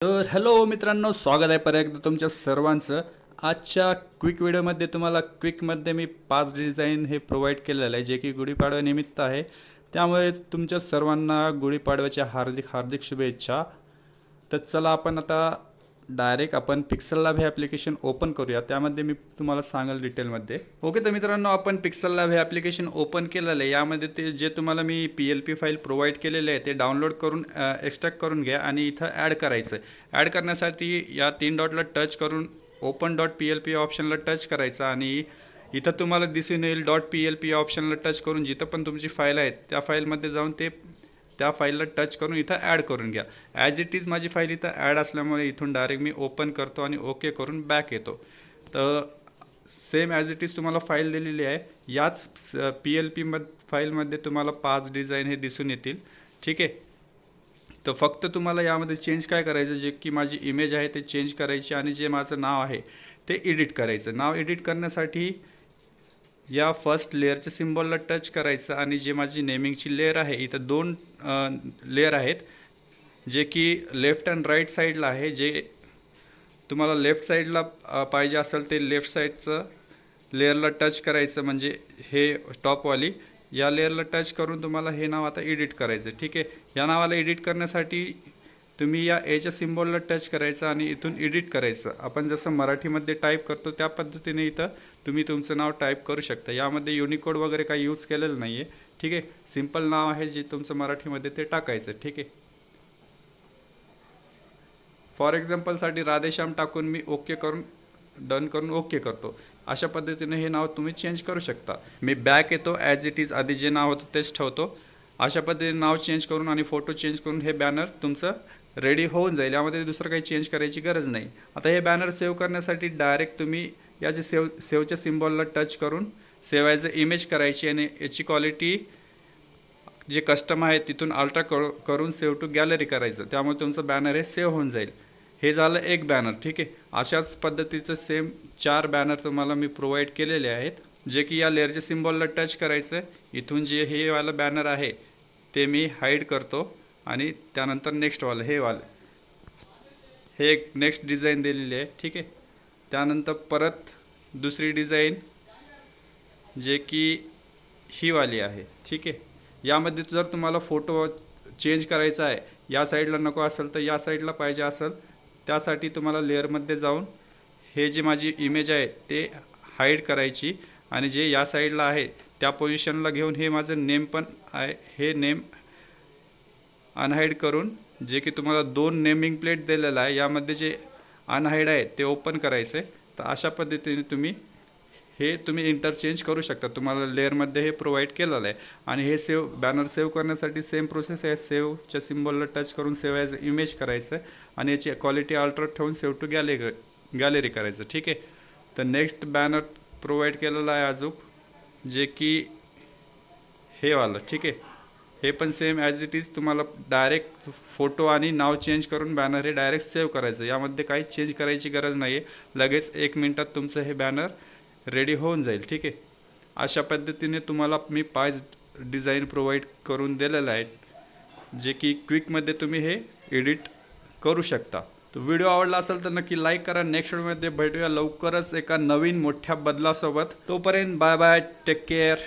तर हॅलो मित्रांनो, स्वागत आहे परत एकदा तुमच्या सर्वांचं. आजच्या क्विक व्हिडिओमध्ये तुम्हाला क्विकमध्ये मी 5 डिझाईन हे प्रोव्हाइड केलेलं आहे, जे की गुढीपाडवा निमित्त आहे. त्यामुळे तुमच्या सर्वांना गुढीपाडव्याच्या हार्दिक हार्दिक शुभेच्छा. तर चला आपण आता डायरेक्ट आपण पिक्सल लॅब हे ॲप्लिकेशन ओपन करूया. त्यामध्ये मी तुम्हाला सांगेल डिटेलमध्ये. ओके, तर मित्रांनो आपण पिक्सल लॅब हे ॲप्लिकेशन ओपन केलेलं आहे. यामध्ये ते जे तुम्हाला मी PLP फाईल प्रोव्हाइड केलेले आहे ते डाउनलोड करून एक्स्ट्रॅक्ट करून घ्या आणि इथं ॲड करायचं आहे. ॲड करण्यासाठी या 3 डॉटला टच करून open.plp ऑप्शनला टच करायचं आणि इथं तुम्हाला दिसून येईल .plp ऑप्शनला टच करून जिथं पण तुमची फाईल आहे त्या फाईलमध्ये जाऊन त्या फाईलला टच करून इथं ॲड करून घ्या. ॲज इट इज माझी फाईल इथं ॲड असल्यामुळे इथून डायरेक्ट मी ओपन करतो आणि ओके करून बॅक येतो. तर सेम ॲज इट इज तुम्हाला फाईल दिलेली आहे. याच PLP फाईलमध्ये तुम्हाला 5 डिझाईन हे दिसून येतील. ठीक आहे, तर फक्त तुम्हाला यामध्ये चेंज काय करायचं, जे की माझी इमेज आहे ते चेंज करायची आणि जे माझं नाव आहे ते एडिट करायचं. नाव एडिट करण्यासाठी या फर्स्ट लेअरच्या सिम्बॉलला टच करायचं आणि जे माझी नेमिंगची लेअर आहे इथं 2 लेअर आहेत, जे की लेफ्ट अँड राईट साईडला आहे. जे तुम्हाला लेफ्ट साईडला पाहिजे असेल ते लेफ्ट साईडचं लेअरला टच करायचं, म्हणजे हे टॉपवाली या लेअरला टच करून तुम्हाला हे नाव आता एडिट करायचं. ठीक आहे, या नावाला एडिट करण्यासाठी तुम्ही या एच्या सिम्बॉलला टच करायचं आणि इथून एडिट करायचं. आपण जसं मराठीमध्ये टाईप करतो त्या पद्धतीने इथं तुम्ही तुमचं नाव टाईप करू शकता. यामध्ये युनिकोड वगैरे काही यूज केलेलं नाही आहे. ठीक आहे, सिम्पल नाव आहे जे तुमचं मराठीमध्ये ते टाकायचं. ठीक आहे, फॉर एक्झाम्पलसाठी राधेश्याम टाकून मी ओके करून डन करून ओके करतो. अशा पद्धतीने हे नाव तुम्ही चेंज करू शकता. मी बॅक येतो, ॲज इट इज आधी जे नाव होतं तेच ठेवतो. अशा पद्धतीने नाव चेंज करून आणि फोटो चेंज करून हे बॅनर तुमचं रेडी होऊन जाईल. यामध्ये दुसरं काही चेंज करायची गरज नाही. आता हे बॅनर सेव्ह करण्यासाठी डायरेक्ट तुम्ही या जे सेव्हच्या सिम्बॉलला टच करून सेव्ह ॲज अ इमेज करायची आणि याची क्वालिटी जे कस्टम आहे तिथून अल्ट्रा करून सेव्ह टू गॅलरी करायचं. त्यामुळे तुमचं बॅनर हे सेव्ह होऊन जाईल. हे झालं एक बॅनर. ठीक आहे, अशाच पद्धतीचं सेम 4 बॅनर तुम्हाला मी प्रोव्हाइड केलेले आहेत, जे की या लेअरच्या सिम्बॉलला टच करायचं. इथून जे हे वालं बॅनर आहे ते मी हाईड करतो आणि त्यानंतर नेक्स्टवालं हे एक नेक्स्ट डिझाईन दिलेली आहे. ठीक आहे, त्यानंतर परत दुसरी डिझाईन जे की ही वाली आहे. ठीक आहे, यामध्ये जर तुम्हाला फोटो चेंज करायचा आहे, या साईडला नको असेल तर या साईडला पाहिजे असेल, त्यासाठी तुम्हाला लेअरमध्ये जाऊन हे जे माझी इमेज आहे ते हाईड करायची आणि जे या साईडला आहे त्या पोझिशनला घेऊन हे माझं नेम पण आहे हे नेम अनहाईड करून, जे की तुम्हाला 2 नेमिंग प्लेट दिलेला आहे यामध्ये जे अनहाईड आहे ते ओपन करायचं आहे. तर अशा पद्धतीने तुम्ही इंटरचेंज करू शकता. तुम्हाला लेअरमध्ये हे प्रोव्हाइड केलेलं आहे. आणि हे बॅनर सेव्ह करण्यासाठी सेम प्रोसेस आहे. सेव्हच्या सिम्बॉलला टच करून सेव्ह ॲज इमेज करायचं आणि याची क्वालिटी अल्ट्रा ठेवून सेव्ह टू गॅलरी करायचं. ठीक आहे, तर नेक्स्ट बॅनर प्रोव्हाइड केलेला आहे अजून, जे की हे वालं. ठीक आहे, हे पण सेम ॲज इट इज तुम्हाला डायरेक्ट फोटो आणि नाव चेंज करून बॅनर हे डायरेक्ट सेव्ह करायचं. यामध्ये काही चेंज करायची गरज नाही आहे. लगेच 1 मिनिटात तुमचं हे बॅनर रेडी होऊन जाईल. ठीक आहे, अशा पद्धतीने तुम्हाला मी 5 डिझाईन प्रोव्हाइड करून दिलेलं आहे, जे की क्विकमध्ये तुम्ही हे एडिट करू शकता. तर व्हिडिओ आवडला असेल तर नक्की लाईक करा. नेक्स्ट व्हिडिओमध्ये भेटूया लवकरच एका नवीन मोठ्या बदलासोबत. तोपर्यंत बाय बाय, टेक केअर.